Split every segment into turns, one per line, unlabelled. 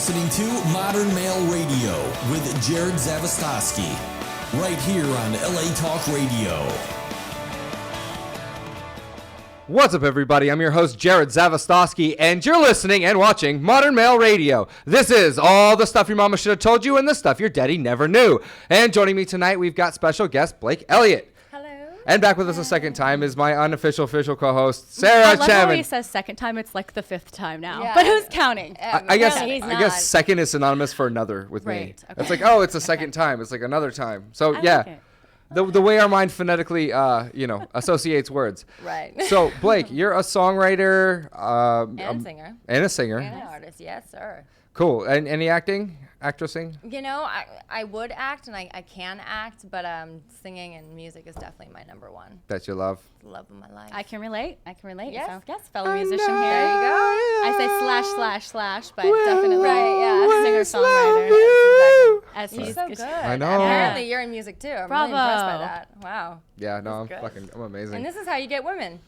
listening to Modern Male Radio with Jared Zavastosky, right here on LA Talk Radio.
What's up, everybody? I'm your host, Jared Zavastosky, and you're listening and watching Modern Male Radio. This is all the stuff your mama should have told you and the stuff your daddy never knew. And joining me tonight, we've got special guest Blake Elliott. And back with us a second time is my unofficial official co-host, Sarah Chapman.
I love how he says second time. It's like the fifth time now. Yeah. But who's counting?
I guess second is synonymous for another with me. Okay. It's like, oh, it's a second time. It's like another time. So, yeah. Like the way our mind phonetically, associates words.
Right.
So, Blake, you're a songwriter.
And a singer.
And a singer.
And an artist, yes, sir.
Cool. And any acting? Actressing?
You know, I would act and I can act, but singing and music is definitely my number one.
That you love?
Love of my life.
I can relate.
Yes.
So, yes, fellow musician here.
There you go.
I say ///, but definitely singer-songwriter.
As he's so good.
I know.
Apparently you're in music too. I'm really impressed by that. Wow.
Yeah, no, I'm amazing.
And this is how you get women.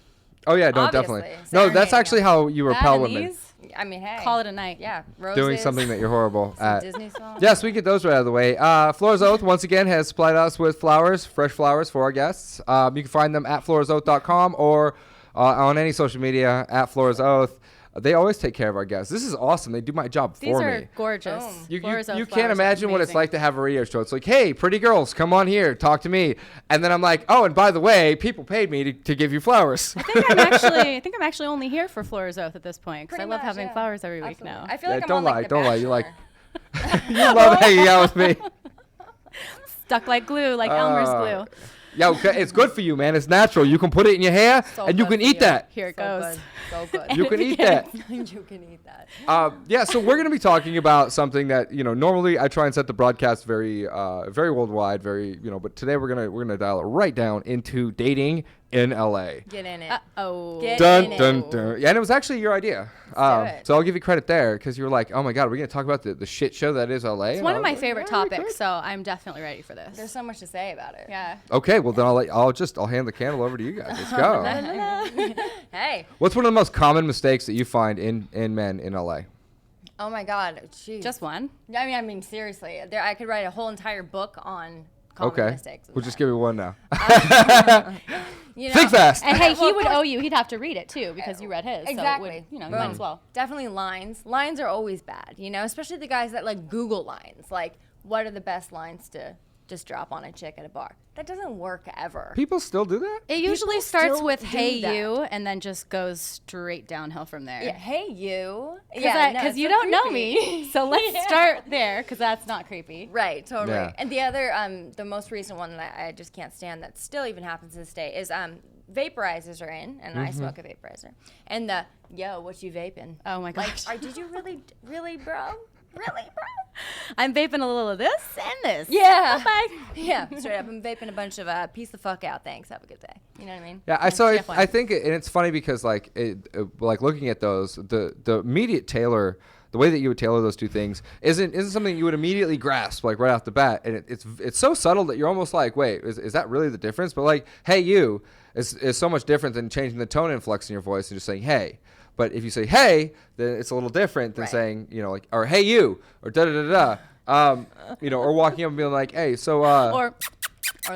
Oh, yeah, no,
Obviously.
definitely. No, that's actually how you repel women.
I mean, hey.
Call it a night.
Yeah. Roses,
doing something that you're horrible at.
Disney songs.
Yes, we get those right out of the way. Flora's Oath, once again, has supplied us with flowers, fresh flowers for our guests. You can find them at florsoath.com or on any social media at Flora's Oath. They always take care of our guests. This is awesome. They do my job for me.
These are gorgeous.
You can't imagine what it's like to have a radio show. It's like, hey, pretty girls, come on here, talk to me. And then I'm like, oh, and by the way, people paid me to give you flowers.
I think I'm actually only here for Flora's Oath at this point because I love having flowers every week now.
I feel like I'm
don't
on,
lie,
like,
don't lie. You like,
Bachelor.
you love hanging out with me.
Stuck like glue, like Elmer's glue.
Yeah, it's good for you, man. It's natural. You can put it in your hair, and you can eat that.
Here it goes.
So good.
You can eat that.
You can eat that.
Yeah, so we're going to be talking about something that, normally I try and set the broadcast very very worldwide, but today we're going to dial it right down into dating in LA.
Get in it.
Uh-oh.
Dun, dun, dun. Yeah, and it was actually your idea.
Let's do it.
So I'll give you credit there because you were like, oh my God, we're going to talk about the shit show that is LA.
It's one of my favorite topics, so I'm definitely ready for this.
There's so much to say about it.
Yeah.
Okay, well then I'll hand the candle over to you guys. Let's go.
Hey.
What's one of the most common mistakes that you find in men in LA?
Oh my God. Jeez.
Just one?
I mean, seriously. I could write a whole entire book on common mistakes.
We'll just give you one now.
Think
fast.
And hey, he would owe you. He'd have to read it too because you read his.
Exactly.
So you might as well.
Definitely lines. Lines are always bad, especially the guys that like Google lines. Like, what are the best lines to just drop on a chick at a bar? That doesn't work ever.
People still do that?
It usually starts with "Hey you" and then just goes straight downhill from there.
Yeah, hey you.
Because you don't know me. So let's start there because that's not creepy.
Right, totally.
Yeah.
And the other, the most recent one that I just can't stand that still even happens to this day is vaporizers are in, and I smoke a vaporizer. And the, yo, what you vaping?
Oh my gosh.
Like, did you really, bro? Really, bro?
I'm vaping a little of this and this.
Yeah.
Bye.
Yeah, straight up. I'm vaping a bunch of peace the fuck out. Thanks. Have a good day. You know what I mean?
Yeah, I think, and it's funny because like looking at those, the immediate tailor, the way that you would tailor those two things isn't something you would immediately grasp like right off the bat, and it's so subtle that you're almost like, wait, is that really the difference? But like, hey you is so much different than changing the tone inflex in your voice and just saying hey. But if you say hey, then it's a little different than saying, or hey you, or da da da da, or walking up and being like, hey, so
or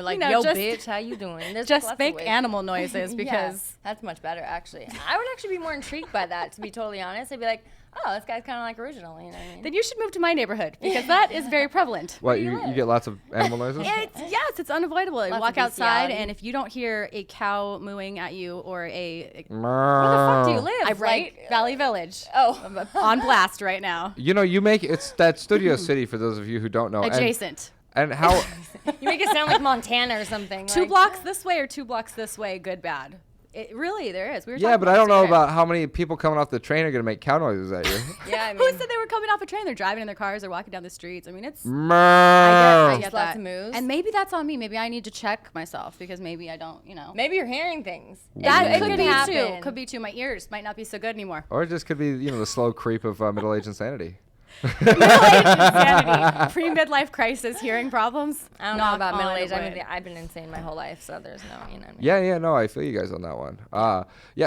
like, yo bitch, how you doing?
Just fake animal noises because
that's much better actually. I would actually be more intrigued by that, to be totally honest. I'd be like, oh, this guy's kind of like original, you know what I mean?
Then you should move to my neighborhood because that is very prevalent.
What, you get lots of animal noises?
Yes, it's unavoidable. You walk outside, and if you don't hear a cow mooing at you or a...
Where the fuck do you live?
I'm right, Valley Village.
Oh.
On blast right now.
It's that Studio City for those of you who don't know.
Adjacent.
And how...
You make it sound like Montana or something.
2 blocks this way or 2 blocks this way, good, bad. It really, there is.
Yeah, but I don't know about how many people coming off the train are going to make cow noises at you.
Yeah, I mean.
Who said they were coming off a train? They're driving in their cars. They're walking down the streets. I mean, it's...
I get
that.
Moves.
And maybe that's on me. Maybe I need to check myself because maybe I don't,
Maybe you're hearing things.
That could be
happen.
too. Could be too. My ears might not be so good anymore.
Or it just could be, the slow creep of middle-aged insanity.
Middle-aged insanity. Pre-midlife crisis hearing problems.
I don't know about middle age. I've been insane my whole life, so there's no,
Yeah, no, I feel you guys on that one.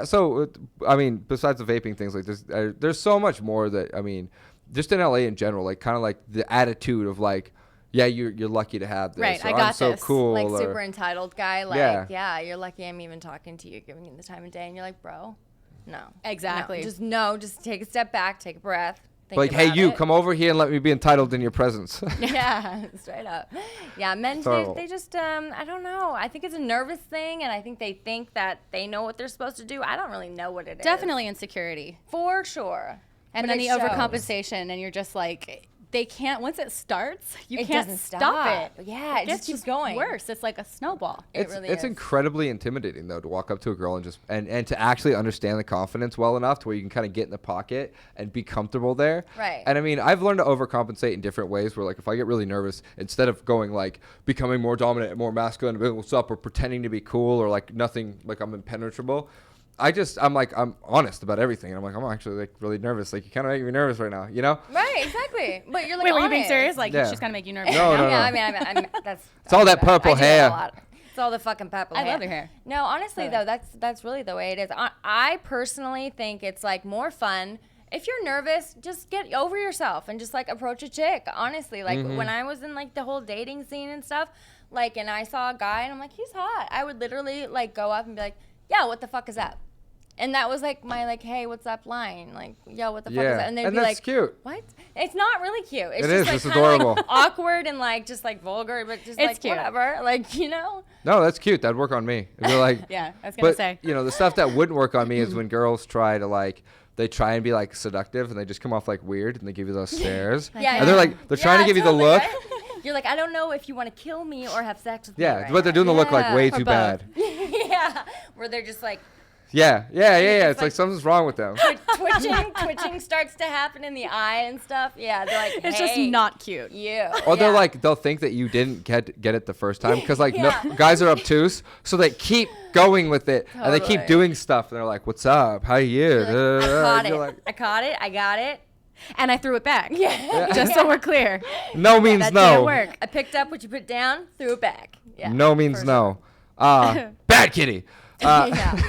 So, I mean, besides the vaping things, like there's so much more that, I mean, just in LA in general, like kind of like the attitude of like, yeah, you're lucky to have this.
Right,
Or,
I
I'm
got
so
this.
cool.
Like
or,
super entitled guy. Like,
Yeah.
yeah, you're lucky I'm even talking to you, giving you the time of day. And you're like, bro, no.
Exactly.
Just take a step back, take a breath. Think
like, hey,
about
you
it.
come over here and let me be entitled in your presence.
Yeah, straight up. Yeah, men,
Total.
they just, I don't know. I think it's a nervous thing, and I think they think that they know what they're supposed to do. I don't really know what it is.
Definitely insecurity.
For sure.
And
But
then the
it shows.
overcompensation, and you're just like, they can't, once it starts, you
It
can't
doesn't
stop
stop.
it.
Yeah, it just keeps going.
Worse. It's like a snowball.
It really
It's
is.
incredibly intimidating though to walk up to a girl and just and to actually understand the confidence well enough to where you can kind of get in the pocket and be comfortable there.
Right.
And I mean, I've learned to overcompensate in different ways where like if I get really nervous, instead of going like becoming more dominant and more masculine, what's up, or pretending to be cool or like nothing, like I'm impenetrable, I'm honest about everything. And I'm like, I'm actually like really nervous. Like you kind of make me nervous right now, you know?
Right, exactly. But you're like,
Wait, were you being
honest.
serious? Like,
Yeah.
she's going to make you nervous.
No,
right now?
no,
Yeah,
no.
I mean, that's.
It's all that
I
purple
do that
hair.
a lot. It's all the fucking purple
I
hair.
love your hair.
No, honestly though, that's really the way it is. I personally think it's like more fun. If you're nervous, just get over yourself and just like approach a chick. Honestly, like when I was in like the whole dating scene and stuff, like, and I saw a guy and I'm like, he's hot. I would literally like go up and be like, yeah, what the fuck is that? And that was like my like, hey, what's up line? Like, yo, what the fuck is
Yeah.
that? And they'd
And
be
that's
like,
cute.
what? It's not really cute. It's
It
just
is.
like
It's
kinda, like,
adorable.
awkward and like just like vulgar, but just
It's
like
cute.
whatever. Like, you know?
No, that's cute. That'd work on me. If you're like,
Yeah, I was going to
but
say.
you know, the stuff that wouldn't work on me is when girls try to like, they try and be like seductive and they just come off like weird and they give you those stares.
Yeah,
And they're like, they're trying to give you the
totally,
look.
right? You're like, I don't know if you want to kill me or have sex with me.
Yeah,
right
but they're doing the look like
now.
way
Or
too
both.
bad.
Yeah, where they're just like
Yeah. It's
like-
like something's wrong with them.
twitching starts to happen in the eye and stuff. Yeah, they're like,
It's just
hey,
not cute.
you.
Or they're
Yeah.
like, they'll think that you didn't get it the first time because like
Yeah.
no, guys are obtuse, so they keep going with it and they keep
Totally.
doing stuff. And they're like, "What's up? How are you?"
You're like, I caught
You're
it.
like,
I caught it. I got it.
And I threw it back.
Yeah.
Just so we're clear.
no means
That
no.
didn't work.
I picked up what you put down, threw it back. Yeah.
No means
for
no. Bad kitty.
Yeah.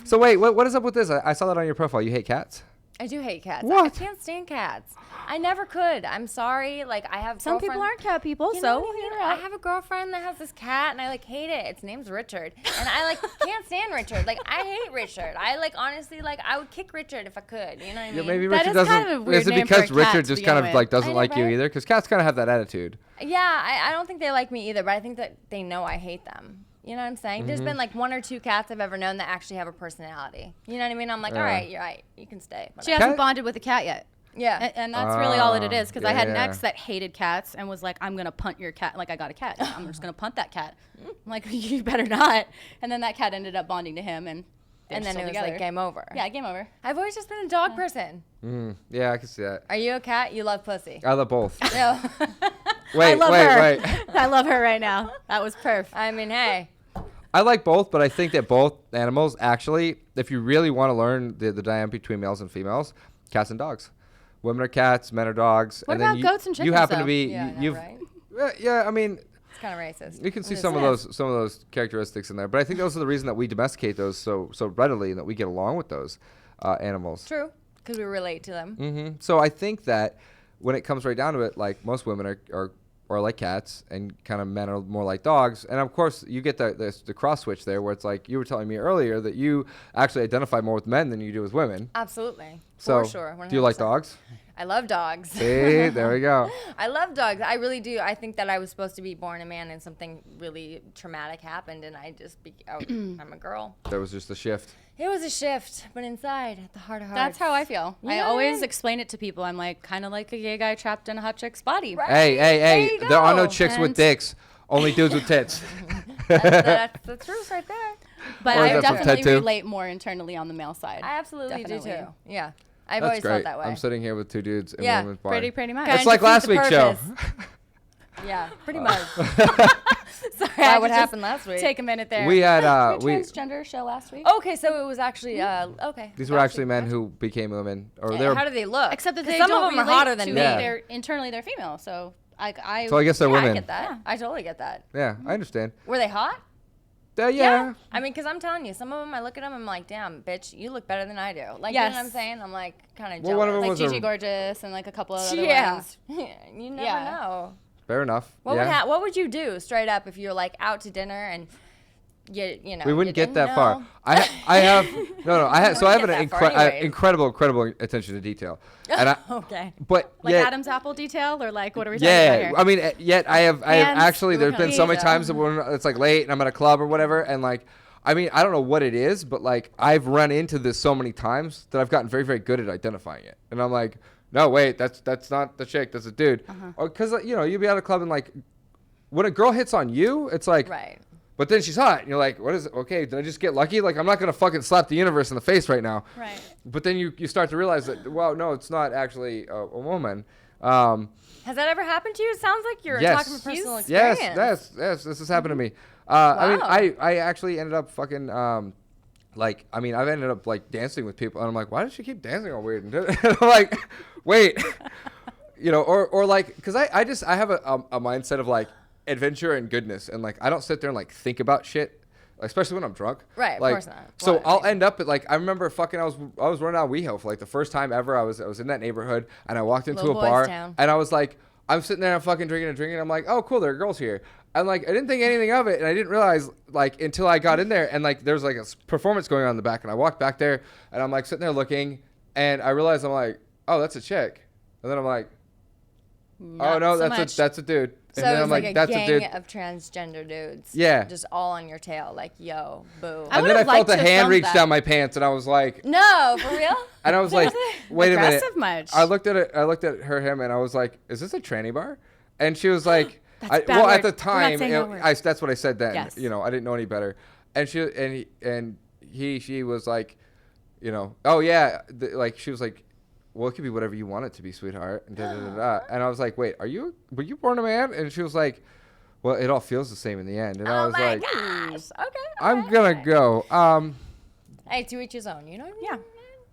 So wait, what is up with this? I saw that on your profile. You hate cats?
I do hate cats. I
What?
can't stand cats. I never could. I'm sorry. Like I have
Some people
girlfriend-
aren't cat people,
You know
so
what I mean?
hear her
I
out.
have a girlfriend that has this cat, and I like hate it. Its name's Richard, and I like can't stand Richard. Like I hate Richard. I like honestly like I would kick Richard if I could. You know what I mean?
Yeah, maybe
That
Richard
is
doesn't.
kind of a weird
is it
name for
because
a cat
Richard
to
just
begin
kind of
with.
like doesn't
I know,
like you
right?
either? Because cats kind of have that attitude.
Yeah, I don't think they like me either, but I think that they know I hate them. You know what I'm saying? There's been like 1 or 2 cats I've ever known that actually have a personality. You know what I mean? I'm like,
Yeah.
all right, you're right. You can stay.
She
Whatever.
hasn't
Cat-
bonded with a cat yet.
Yeah.
And that's really all that it is. Because I had an
yeah.
ex that hated cats and was like, I'm going to punt your cat. Like, I got a cat. I'm just going to punt that cat. I'm like, you better not. And then that cat ended up bonding to him. And
and then it was
together.
like game over.
Yeah, game over.
I've always just been a dog person.
Yeah, I can see that.
Are you a cat? You love pussy.
I love both.
No.
Wait,
I love
wait,
her.
wait.
I love her right now. That was perf.
I mean, hey.
I like both, but I think that both animals actually, if you really want to learn the dynamic between males and females, cats and dogs. Women are cats, men are dogs.
What
and then
about goats and
You
chickens,
happen to
though?
be,
Yeah, I know,
you've,
right?
yeah. I mean,
It's kind of racist.
you can see
It
some
is.
of those characteristics in there, but I think those are the reason that we domesticate those so readily and that we get along with those animals.
True. Because we relate to them.
So I think that when it comes right down to it, like most women are like cats, and kind of men are more like dogs. And of course, you get the cross switch there, where it's like you were telling me earlier that you actually identify more with men than you do with women.
Absolutely.
So
For sure.
do you like
100%.
dogs?
I love dogs.
See, there we go.
I love dogs. I really do. I think that I was supposed to be born a man and something really traumatic happened and I just I'm a girl.
There was just a shift.
It was a shift, but inside, at the heart of hearts.
That's how I feel.
You
I
know what I
always
mean?
explain it to people. I'm like, kind of like a gay guy trapped in a hot chick's body.
Right.
Hey,
you
there are no
go.
chicks with
And-
dicks, only dudes with tits.
That's the truth right there.
But
Or is
I
that from
definitely
Ted too?
relate more internally on the male side.
I absolutely do
Definitely.
too. Yeah. I've
That's
always
great.
felt that way.
I'm sitting here with 2 dudes in
Yeah,
one woman's body.
Pretty much.
Kinda
It's like
defeat
last
the
week's show.
purpose. Yeah, pretty much.
Sorry,
That
I
what
could
happened
just
last week.
Take a minute there.
We had
Did we
we
transgender show last week.
Okay, so it was actually okay.
these were actually men who became women, or they're.
How do they look?
Except that
'Cause
they
some
don't
of them are
relate
hotter than
to
me.
Yeah.
They're internally they're female. So I
So I guess they're
Yeah,
women.
I get that. I totally get that.
Yeah, I understand.
Were they hot?
Yeah.
I mean, because I'm telling you, some of them, I look at them, I'm like, damn, bitch, you look better than I do. Like,
Yes.
you know what I'm saying? I'm like, kind of
Well,
jealous.
one of them
Like
was
Gigi
a-
Gorgeous and like a couple of other
yeah.
ones.
You never
Yeah.
know.
Fair enough.
What
yeah.
what would you do straight up if you're like out to dinner and you know?
We wouldn't
you
get
didn't
that far.
know?
I have no. I have so I have an
Wouldn't get that far anyways.
incredible attention to detail, and I,
Okay.
but
Like
yet,
Adam's apple detail, or like what are we talking about
yeah.
here?
I mean, yet I have
Hands,
actually. There's been so many
Louisa.
times when it's like late and I'm at a club or whatever, and like. I mean, I don't know what it is, but like I've run into this so many times that I've gotten very, very good at identifying it. And I'm like, no, wait, that's not the chick, that's a dude. Or because you know, you'll be at a club and like, when a girl hits on you, it's like,
Right.
but then she's hot, and you're like, what is it? Okay, did I just get lucky? Like I'm not gonna fucking slap the universe in the face right now.
Right.
But then you start to realize that, well, no, it's not actually a woman.
Has that ever happened to you? It sounds like you're
Yes.
talking from personal
Yes,
experience.
yes, this has happened to me. I mean,
Wow.
I actually ended up fucking, like, I mean, I've ended up, like, dancing with people, and I'm like, why does she keep dancing all weird? And I'm like, wait. You know, or like, because I have a mindset of, like, adventure and goodness, and, like, I don't sit there and, like, think about shit, especially when I'm drunk.
Right, of
like,
course not.
So
Well, I
I'll
mean-
end up at, like, I remember fucking, I was running out of WeHo for, like, the first time ever. I was in that neighborhood, and I walked into
Little
a
boys
bar,
town.
and I was like, I'm sitting there, I'm fucking drinking. I'm like, oh, cool, there are girls here. And like, I didn't think anything of it, and I didn't realize like until I got in there, and like there's like a performance going on in the back, and I walked back there, and I'm like sitting there looking, and I realized I'm like, oh, that's a chick, and then I'm like, oh
Not
no,
so
that's
much.
that's a dude,
So
and then
it was
I'm
like,
like,
a
that's a
gang
dude,
of transgender dudes.
Yeah.
Just all on your tail, like, yo, boo.
I
and then I
would've
felt
liked
a
to
hand
film
reach
that.
down my pants, and I was like,
No, for real?
and I was like, wait a minute,
Aggressive much?
I looked at him, and I was like, is this a tranny bar? And she was like,
That's a bad
well,
word.
at the
We're not
time,
saying
you
that
know,
word.
that's what I said then.
Yes.
You know, I didn't know any better. And she was like, you know, oh yeah, like she was like, well, it could be whatever you want it to be, sweetheart. And, and I was like, wait, were you born a man? And she was like, well, it all feels the same in the end. And I
Oh
was
my
like,
gosh. Okay.
I'm
okay,
gonna
okay.
go.
Hey, to each his own. You know what I mean?
Yeah.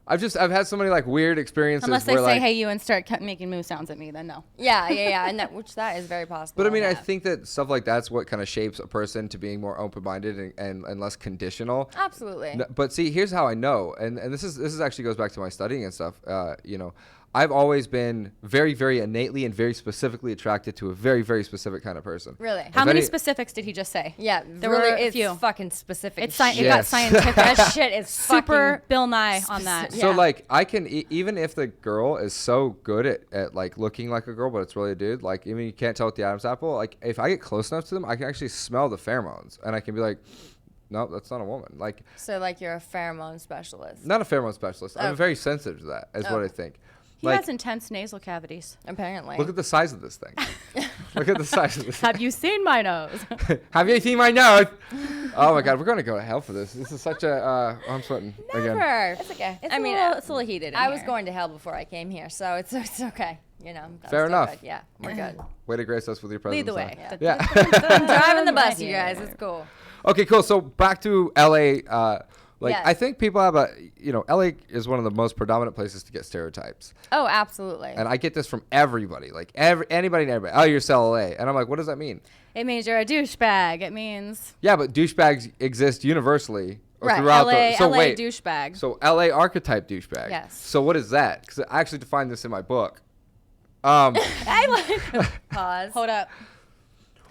I've had so many like weird experiences
Unless they
where
say
like,
hey you and start making moo sounds at me, then no.
Yeah. And that is very possible.
But I mean, I
yeah.
think that stuff like that's what kind of shapes a person to being more open-minded and less conditional.
Absolutely.
But see, here's how I know, and this is actually goes back to my studying and stuff. You know, I've always been very, very innately and very specifically attracted to a very, very specific kind of person.
Really?
How
If
many
any-
specifics did he just say?
Yeah.
There were
really,
a
it's
few.
fucking specific.
It got
Yes.
scientific.
That shit is
Super
fucking
Bill Nye on that.
specific.
So
Yeah.
like I can even if the girl is so good at like looking like a girl, but it's really a dude. Like even you can't tell with the Adam's apple. Like if I get close enough to them, I can actually smell the pheromones, and I can be like, no, that's not a woman. Like
So like you're a pheromone specialist.
not a pheromone specialist. I'm
Okay.
very sensitive to that. Is what I think.
He
Like
has intense nasal cavities.
Apparently.
look at the size of this thing. Look at the size of this.
Have you seen my nose?
Have you seen my nose? Oh my god, we're gonna go to hell for this. This is such a. I'm sweating again.
Never.
It's okay.
I mean,
it's a little heated.
I was going to hell before I came here, so it's okay. You know. I'm
Fair
still
enough.
good. Yeah, we're good.
Way to grace us with your presence.
Lead the way.
huh?
Yeah.
Yeah.
I'm driving the bus,
Right
you guys.
here.
It's cool.
Okay, cool. So back to LA. Like
Yes.
I think people have LA is one of the most predominant places to get stereotypes,
Oh, absolutely.
and I get this from everybody. Like anybody and everybody. Oh, you're so LA, and I'm like, what does that mean?
It means you're a douchebag. It means
Yeah, but douchebags exist universally
Right,
throughout
LA,
the. So
LA
wait.
douchebag.
So LA archetype douchebag.
Yes.
So what is that? Because I actually defined this in my book. Um.
Pause.
Hold up.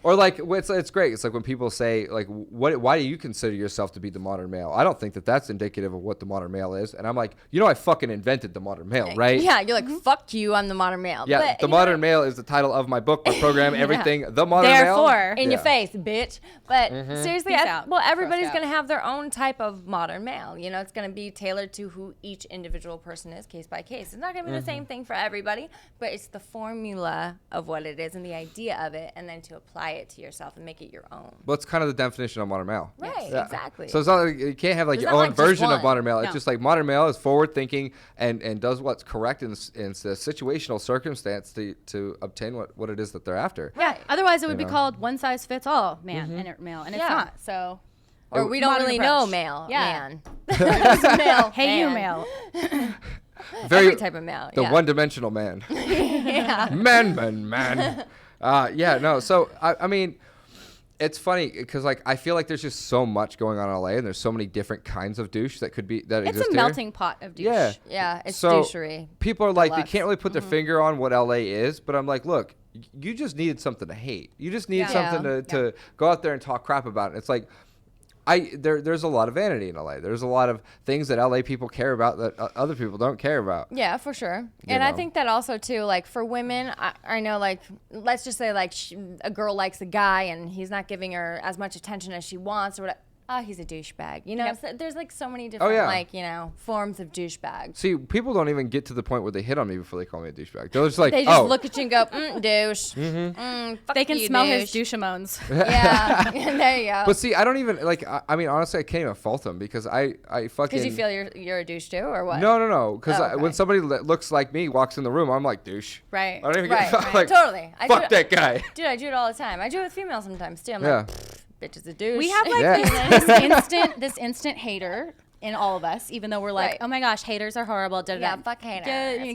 Or like it's great. It's like when people say like, why do you consider yourself to be the modern male? I don't think that that's indicative of what the modern male is. And I'm like, I fucking invented the modern male, right?
Yeah, you're like, fuck you, I'm the modern male.
Yeah,
But,
the
you know,
modern male is the title of my book, my program, everything. The modern
Therefore.
male.
in your
Yeah.
face, bitch. But seriously,
Peace out.
everybody's
Grossed
going to
out.
have their own type of modern male. You know, it's going to be tailored to who each individual person is, case by case. It's not going to be the same thing for everybody, but it's the formula of what it is and the idea of it, and then to apply it to yourself and make it your own.
Well, it's kind of the definition of modern male.
Right,
Yeah.
exactly.
So it's not like you can't have like
There's
your
not
own
like just
version of
one.
modern male. It's
No.
just like modern male is forward thinking and does what's correct in the situational circumstance to obtain what it is that they're after.
Yeah. Otherwise, it would
You
be
know?
called one size fits all, man and male, and it's
Yeah.
not. So.
Or we don't
Modern
really
approach.
know male,
Yeah.
man. Just male,
Hey, you
man.
male.
Every type of male,
The
yeah.
one-dimensional man.
yeah.
man. Yeah, no. So I mean, It's funny because like I feel like there's just so much going on in LA, and there's so many different kinds of douche that
It's
exist
a
here.
melting pot of douche.
Yeah.
Yeah, it's
So
douchery.
people are like, they
Deluxe.
can't really put their finger on what LA is, but I'm like, look, you just needed something to hate. You just need
Yeah.
something to go out there and talk crap about. And it's like, there's a lot of vanity in LA. There's a lot of things that LA people care about that other people don't care about.
Yeah, for sure.
You
And I
know.
think that also too, like for women, I know, like let's just say like a girl likes a guy and he's not giving her as much attention as she wants or whatever. Oh, he's a douchebag. You know,
Yep.
so there's like so many different
yeah.
like, you know, forms of douchebag.
See, people don't even get to the point where they hit on me before they call me a douchebag. They're just like,
They just
oh,
look at you and go, douche. Fuck
They can
you,
smell his
douche.
douche-amones.
Yeah, there you go.
but see, I don't even like. I mean, honestly, I can't even fault them because I fucking.
Because you feel you're a douche too, or what?
No. Because
Oh, okay.
when somebody that looks like me walks in the room, I'm like douche.
Right.
I don't even
Right,
get
right.
like
Totally. I
fuck
do-
that guy.
Dude, I do it all the time. I do it with females sometimes too. I'm
Yeah.
like, bitch is a douche.
We have like
Yeah.
this instant hater in all of us, even though we're like,
Right.
oh my gosh, haters are horrible. Da, da,
Yeah,
da.
fuck haters,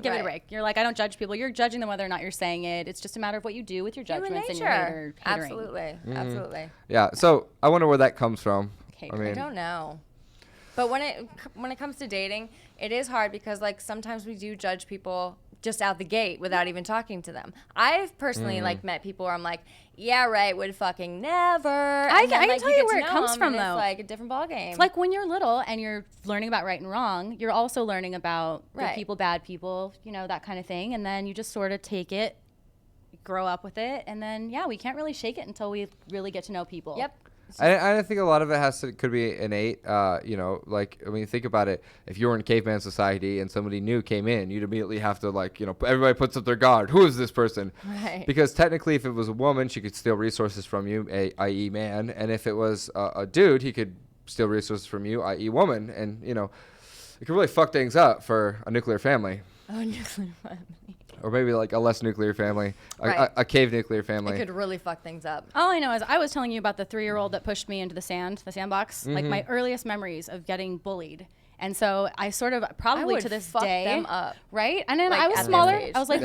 Give it a
right.
break. You're like, I don't judge people. You're judging them whether or not you're saying it. It's just a matter of what you do with your
human
judgments and your
nature.
hatering.
Absolutely. Absolutely.
Yeah. So I wonder where that comes from.
Hater.
I
I
mean,
I don't know. But when it comes to dating, it is hard because like sometimes we do judge people just out the gate without even talking to them. I've personally like met people where I'm like, yeah, right, would fucking never.
I can
like,
tell you
get
where
to
it
know
comes
them,
from,
and
though.
It's like a different ballgame.
It's like when you're little and you're learning about right and wrong, you're also learning about good
Right.
people, bad people, you know, that kind of thing. And then you just sort of take it, grow up with it. And then, yeah, we can't really shake it until we really get to know people.
Yep.
I think a lot of it could be innate. You know, like I mean, think about it. If you were in caveman society and somebody new came in, you'd immediately have to like, you know, everybody puts up their guard. Who is this person?
Right.
Because technically, if it was a woman, she could steal resources from you, i.e., man. And if it was a dude, he could steal resources from you, i.e., woman. And you know, it could really fuck things up for a nuclear family,
Oh, nuclear family.
or maybe like a less nuclear family,
Right.
a cave nuclear
It
family.
could really fuck things up.
All I know is I was telling you about the 3-year-old that pushed me into the sandbox. Like my earliest memories of getting bullied. And so I sort of probably
would
to this
fuck
day,
them up.
right? And then
Like,
I was
at this
smaller.
age.
I was like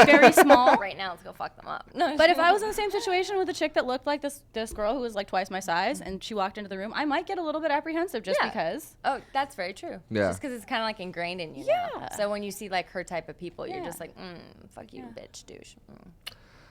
very small.
Right now, let's go fuck them up. No,
But if I was in the same situation with a chick that looked like this girl who was like twice my size, and she walked into the room, I might get a little bit apprehensive just
Yeah.
because.
Oh, that's very true.
Yeah.
Just because it's kind of like ingrained in you.
Yeah.
Now. So when you see like her type of people, you're
Yeah.
just like, fuck you, bitch, douche.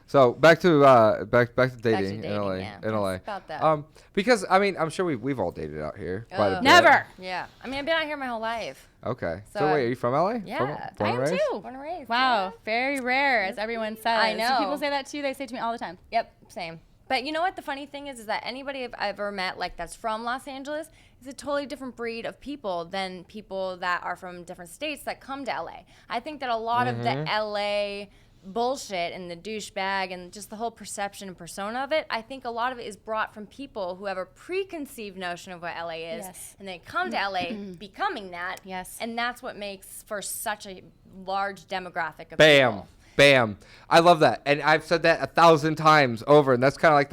So back to back to dating,
dating,
in LA.
yeah.
In LA.
It's about that.
Because I mean, I'm sure we've all dated out here. Quite a bit.
Never.
Yeah. I mean, I've been out here my whole life.
Okay. So,
So,
wait, are you from LA?
Yeah.
Born
I
and
am
raised?
too.
Born and raised.
Wow,
Yeah.
very rare, as everyone says.
I
Do
know.
people say that too. They say it to me all the time.
Yep. Same. But you know what the funny thing is that anybody I've ever met like that's from Los Angeles is a totally different breed of people than people that are from different states that come to LA. I think that a lot of the LA bullshit and the douchebag and just the whole perception and persona of it, I think a lot of it is brought from people who have a preconceived notion of what LA is,
Yes.
and they come to LA becoming that.
Yes.
And that's what makes for such a large demographic of
Bam.
people.
Bam. I love that. And I've said that 1,000 times over. And that's kind of like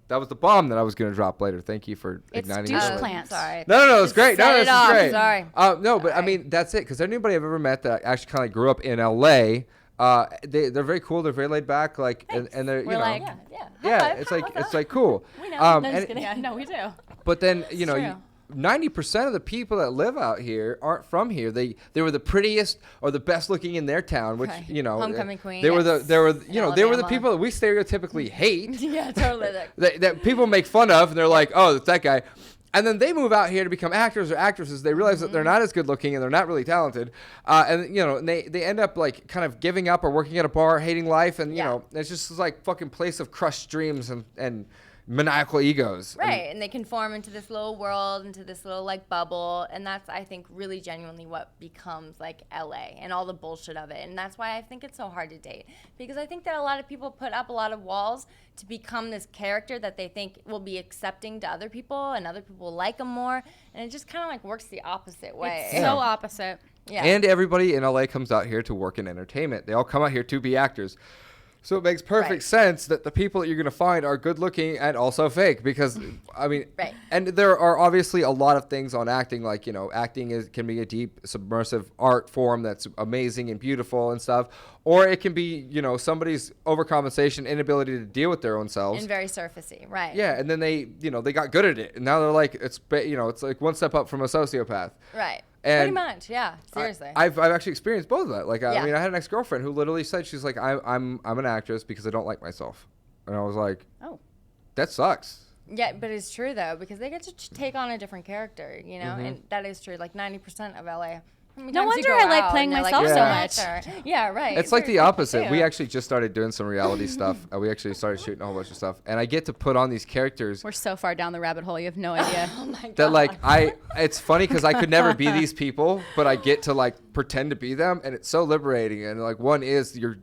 that was the bomb that I was going to drop later. Thank you for
It's
igniting
douche
it.
plant.
Sorry.
No, it's great. No,
set
this
it off.
is great.
Sorry.
No, but I
Sorry.
mean, that's it. Because anybody I've ever met that actually kind of grew up in LA, they're very cool. They're very laid back. Like, and they're,
We're
you know.
like,
Yeah.
yeah, it's like cool.
We know.
Um,
no,
and
just kidding. Yeah, no, we do.
But then, you know,
true.
90% of the people that live out here aren't from here. They were the prettiest or the best looking in their town, which,
Right.
you know,
Homecoming queen,
They were
yes,
they were
in
you know, they were the
Alabama.
people that we stereotypically hate.
Yeah, totally.
that people make fun of, and they're like, "Oh, it's that guy." And then they move out here to become actors or actresses. They realize that they're not as good looking and they're not really talented, and you know, and they end up like kind of giving up or working at a bar, hating life, and you
Yeah.
know, it's just this, like fucking place of crushed dreams and maniacal egos. And-
Right, and they conform into this little world, into this little like bubble, and that's I think really genuinely what becomes like LA and all the bullshit of it, and that's why I think it's so hard to date because I think that a lot of people put up a lot of walls to become this character that they think will be accepting to other people, and other people will like them more, and it just kind of like works the opposite way.
It's so opposite.
Yeah.
And everybody in LA comes out here to work in entertainment. They all come out here to be actors. So it makes perfect
Right.
sense that the people that you're going to find are good looking and also fake because, I mean,
Right.
and there are obviously a lot of things on acting, like, acting can be a deep, submersive art form that's amazing and beautiful and stuff. Or it can be, somebody's overcompensation, inability to deal with their own selves.
And very surfacey, right?
Yeah, and then they got good at it. And now they're like, it's like one step up from a sociopath.
Right.
And
Pretty much, yeah. Seriously.
I've actually experienced both of that. Like,
Yeah.
I mean, I had an ex-girlfriend who literally said, she's like, I'm an actress because I don't like myself. And I was like,
Oh.
that sucks.
Yeah, but it's true though, because they get to take on a different character,
Mm-hmm.
and that is true. Like 90% of LA.
No wonder I like playing myself
so
much.
Yeah, right.
It's like the
Very
opposite.
cool,
We
too.
actually just started doing some reality stuff. We actually started shooting a whole bunch of stuff. And I get to put on these characters
We're so far down the rabbit hole, you have no idea.
Oh my God.
that, like, it's funny because I could never be these people, but I get to, like, pretend to be them. And it's so liberating. And, like, one is your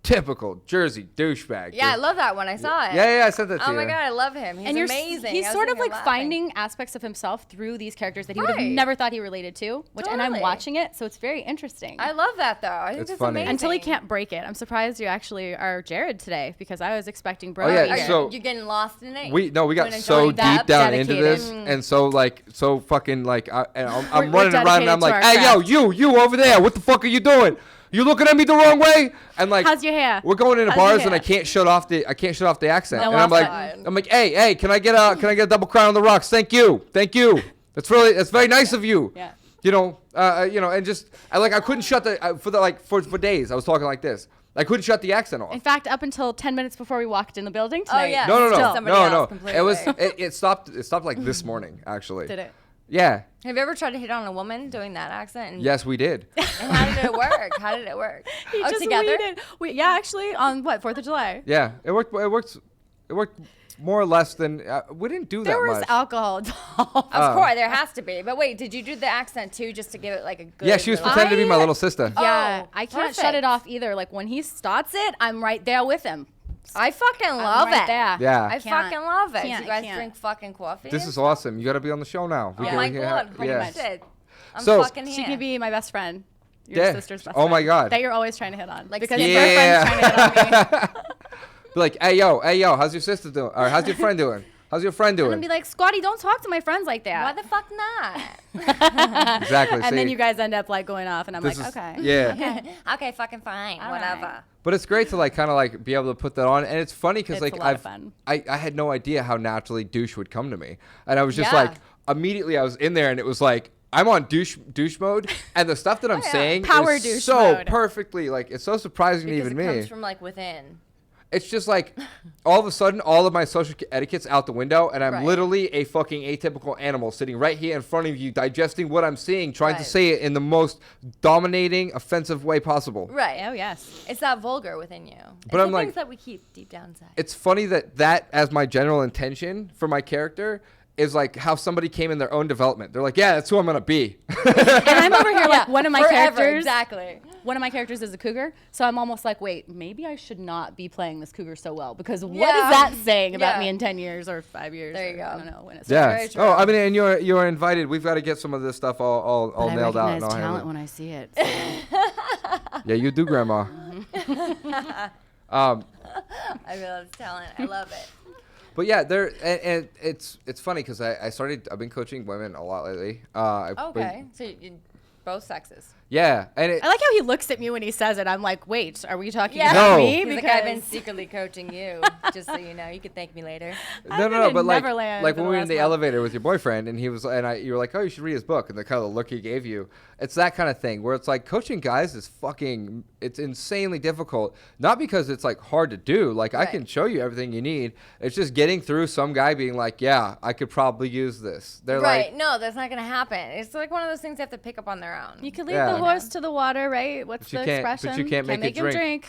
typical Jersey douchebag.
Yeah, I
Just-
love that one. I saw it.
Yeah, I said that to
Oh
you.
my God, I love him. He's
and you're
amazing.
he's
I was
sort of
sitting
like
here laughing.
finding aspects of himself through these characters that he would have
Right.
never thought he related to, and I'm
Totally.
watching it, so it's very interesting.
I love that though. I think
It's
that's
funny.
amazing.
Until he can't break it. I'm surprised you actually are Jared today because I was expecting Bro.
Oh, yeah,
to be here.
so-
You're getting lost in it.
We got
Going and
so
joining that
deep down into
dedicated.
this, and so fucking like I'm
We're
running around and I'm
dedicated
like,
to our
hey yo,
craft.
you over there, what the fuck are you doing? You looking at me the wrong way? And like,
How's your hair?
we're going into
How's your
bars and I
hair?
can't shut off the accent,
No
and I'm
offset.
like, hey, can I get a double crown on the rocks? Thank you. That's very nice of you.
Yeah.
And just I couldn't shut for days I was talking like this. I couldn't shut the accent off.
In fact, up until 10 minutes before we walked in the building tonight.
yeah.
No.
Still somebody else completely.
It was it stopped like this morning actually.
Did it?
Yeah.
Have you ever tried to hit on a woman doing that accent? And,
Yes, we did.
And how did it work? How did it work?
He just
together?
waited. Yeah, actually, on what, 4th of July?
Yeah, it worked. It worked more or less than we didn't do
There
that
was
much.
alcohol involved.
Of course, there has to be. But wait, did you do the accent too, just to give it like a good?
Yeah, she was
little-
pretending to be my little sister.
Yeah,
Oh,
I can't shut
perfect.
it off either. Like when he starts it, I'm right there with him.
I fucking
I'm
love
right
it.
there.
Yeah.
I
Can't.
fucking love it.
Can't,
You guys
can't.
drink fucking coffee.
This
and
is
stuff?
awesome. You got to be on the show now.
Oh my God!
pretty
yeah.
much.
Shit. I'm
So-
fucking here.
She can be my best friend. Your
Yeah.
sister's best
Oh my
friend.
God.
That you're always trying to hit on.
Like,
because
yeah.
your friend's trying to hit on me.
Be like, hey yo, how's your sister doing? Or how's your friend doing? How's your friend
And
doing?
be like, Squatty, don't talk to my friends like that.
Why the fuck not?
Exactly.
And then
see?
you guys end up like going off, and I'm
This
like,
is-
okay.
Yeah.
Okay, fucking fine.
All
Whatever.
right.
But it's great to kind of be able to put that on, and it's funny because
It's a lot of fun.
I had no idea how naturally douche would come to me, and I was just
Yeah.
like immediately I was in there, and it was like I'm on douche mode, and the stuff that I'm
yeah.
saying
Power
is
douche
so
mode.
perfectly it's so surprising to
Because
even
it
me.
comes from like within.
It's just like all of a sudden all of my social etiquette's out the window, and I'm
Right.
literally a fucking atypical animal sitting right here in front of you, digesting what I'm seeing, trying to
Right.
say it in the most dominating, offensive way possible.
Right.
Oh yes.
It's that vulgar within you.
But
It's
I'm
the
like-
things that we keep deep down inside.
It's funny that as my general intention for my character is like how somebody came in their own development. They're like, yeah, that's who I'm gonna be.
And I'm over here like one of my
Forever,
characters.
exactly.
One of my characters is a cougar, so I'm almost like, wait, maybe I should not be playing this cougar so well because what
Yeah.
is that saying about
Yeah.
me in 10 years or 5 years?
There you
or
go.
I don't know when it's
Yeah.
very true.
Oh, I mean, and you're invited. We've got to get some of this stuff all
But I
nailed out.
recognize
and all
talent
handled.
when I see it.
Yeah, you do, Grandma.
I really love talent. I love it.
But yeah, and it's funny because I've been coaching women a lot lately. I've been-
Okay. So you both sexes.
yeah, and
I like how he looks at me when he says it. I'm like, wait, are we talking
Yeah.
about
No.
me?
He's like, I've been secretly coaching you, just so you know. You can thank me later.
I've been
no,
in
but
Neverland
like
for
when
the
we were in
last
the
month.
elevator with your boyfriend, and you were like, oh, you should read his book, and the kind of look he gave you, it's that kind of thing where it's like coaching guys is it's insanely difficult, not because it's like hard to do. Like I
Right.
can show you everything you need. It's just getting through some guy being like, yeah, I could probably use this. They're
Right.
like,
No, that's not going to happen. It's like one of those things they have to pick up on their own.
You can lead
Yeah.
the horse to the water, right? What's
But you
the
can't- but
expression?
you can't make it
him drink.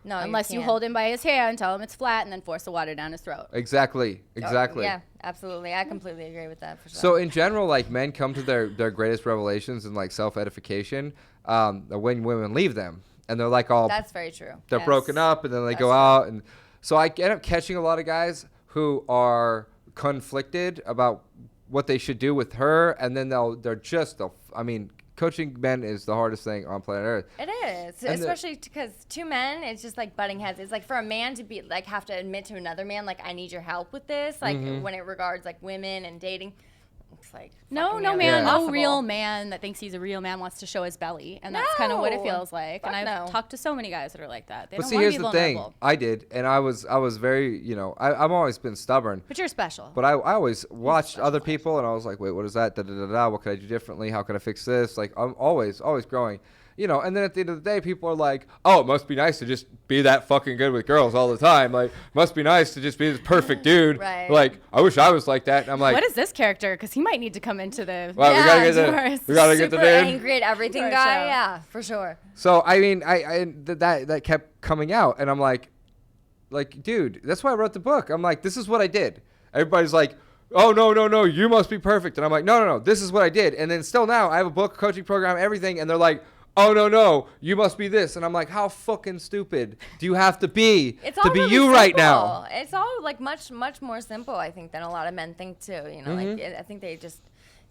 no,
Unless you
can't.
hold him by his hair and tell him it's flat and then force the water down his throat.
exactly.
Yeah, absolutely. I completely agree with that. For sure.
So in general, like men come to their greatest revelations and like self-edification when women leave them, and they're like all
that's very true.
they're
Yes.
broken up, and then they
That's
go
true.
out, and so I end up catching a lot of guys who are conflicted about what they should do with her, and then they'll coaching men is the hardest thing on planet Earth.
It is,
And
especially because two men, it's just like butting heads. It's like for a man to be like have to admit to another man like I need your help with this, like when it regards like women and dating. It's like
No
fucking
man,
nearly
no
impossible.
real man that thinks he's a real man wants to show his belly, and that's kind of what it
No.
feels like. And
Fuck
I've
no.
talked to so many guys that are like that. They
But
don't
see,
want to
here's
be
the thing.
vulnerable.
I did, and I was very, I've always been stubborn.
But you're special.
But I always watched other people, and I was like, wait, what is that? Da, da, da, da. What could I do differently? How can I fix this? Like, I'm always growing. And then at the end of the day, people are like, oh, it must be nice to just be that fucking good with girls all the time. Like, must be nice to just be this perfect dude.
Right.
Like, I wish I was like that. And I'm like,
What is this character? Because he might need to come into the.
well, we gotta get
Doris.
the, we gotta get the
Super
dude.
angry at everything
Our
guy.
show.
Yeah, for sure.
So I mean, that kept coming out, and I'm like, dude, that's why I wrote the book. I'm like, this is what I did. Everybody's like, oh no, you must be perfect, and I'm like, no, this is what I did. And then still now, I have a book, coaching program, everything, and they're like, oh no, you must be this, and I'm like, how fucking stupid do you have to be
It's
to
all
be
really
you right
simple.
now?
It's all like much more simple, I think, than a lot of men think too.
Mm-hmm.
Like I think they just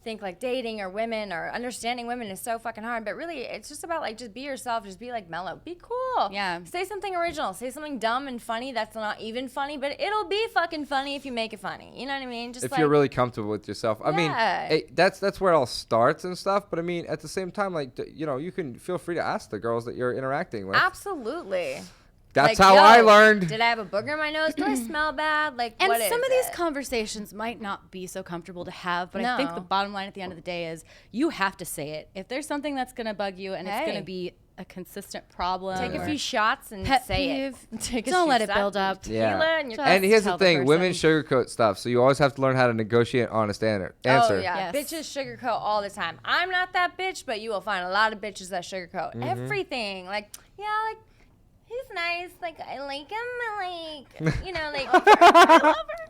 think like dating or women or understanding women is so fucking hard, but really it's just about like just be yourself, just be like mellow, be cool.
Yeah.
Say something original, say something dumb and funny that's not even funny, but it'll be fucking funny if you make it funny. You know what I mean? Just
If
like,
you're really comfortable with yourself. I mean,
Yeah.
that's where it all starts and stuff. But I mean, at the same time, like, you can feel free to ask the girls that you're interacting with.
absolutely.
That's
Like,
how
yo,
I learned.
Did I have a booger in my nose? Do I smell bad? Like,
And
what
some
is
of these
it?
conversations might not be so comfortable to have, but I think
No.
the bottom line at the end of the day is you have to say it. If there's something that's going to bug you and it's going
Hey.
to be a consistent problem,
Take a
or
few shots and
pet
say
peeve,
it. Take a
don't
few
let it
shots
build
and
up.
Yeah.
tequila and you're
Just
And here's the
tell the
thing, women
person.
sugarcoat stuff, so you always have to learn how to negotiate honest answer.
Oh yeah,
Yes.
bitches sugarcoat all the time. I'm not that bitch, but you will find a lot of bitches that sugarcoat
Mm-hmm.
everything. Like, yeah, like he's nice. Like I like him. Like like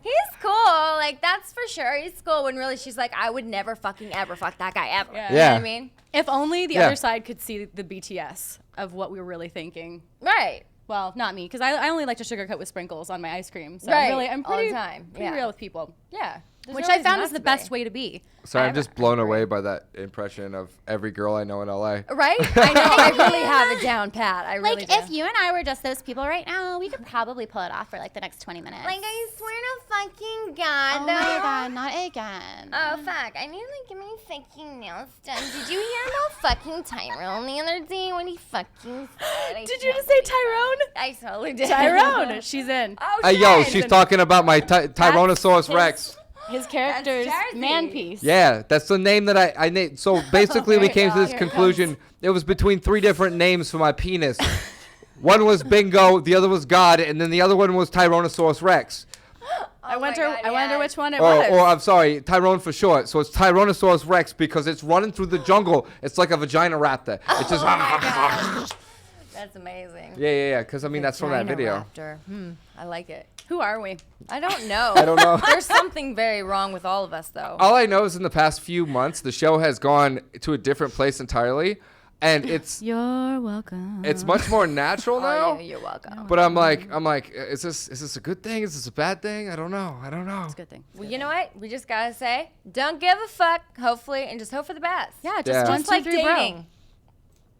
he's cool. Like that's for sure. He's cool. When really she's like, I would never fucking ever fuck that guy ever.
Yeah.
You know
Yeah.
what I mean?
If only the
Yeah.
other side could see the BTS of what we were really thinking.
Right.
Well, not me, because I only like to sugarcoat with sprinkles on my ice cream. So
Right,
I'm
all the
pretty,
time,
pretty
yeah.
real with people,
Yeah. There's
which
no
I
reason
found
not
is the
to
best
be.
way to be.
Sorry, I'm
I
just blown away by that impression of every girl I know in LA.
Right? I know. I really have it down pat. I really
Like,
do.
if you and I were just those people right now, we could probably pull it off for like the next 20 minutes.
Like, I swear to fucking God.
oh my god, not again.
Oh, fuck. I need to get my fucking nails done. Did you hear about fucking Tyrone the other day when he fucking said I
Did you
can't
just say
believe
Tyrone?
that? I totally did.
Tyrone, she's in.
Oh,
Hey, yo,
shit.
she's talking about my Tyrannosaurus
his-
Rex.
His character's
Jersey.
man piece.
Yeah, that's the name that I named. So basically, we
my
came to
God,
this
here it
conclusion. It was between three different names for my penis. One was Bingo, the other was God, and then the other one was Tyrannosaurus Rex.
I
Oh my
wonder
God, yes.
which one it
Or,
was.
or I'm sorry, Tyrone for short. So it's Tyrannosaurus Rex because it's running through the jungle. It's like a vagina raptor. It's just
That's amazing.
yeah. Because I mean that's from that video.
Raptor. I like it.
Who are we?
I don't know.
I don't know.
There's something very wrong with all of us, though.
All I know is in the past few months, the show has gone to a different place entirely, and it's
You're welcome.
much more natural now.
Oh, yeah, you're welcome.
But I'm like, is this a good thing? Is this a bad thing? I don't know.
It's a good thing.
Well, you know what? We just gotta say, don't give a fuck, hopefully, and just hope for the best.
Yeah, just
Yeah.
one,
Just
two,
like
three, bro.
dating.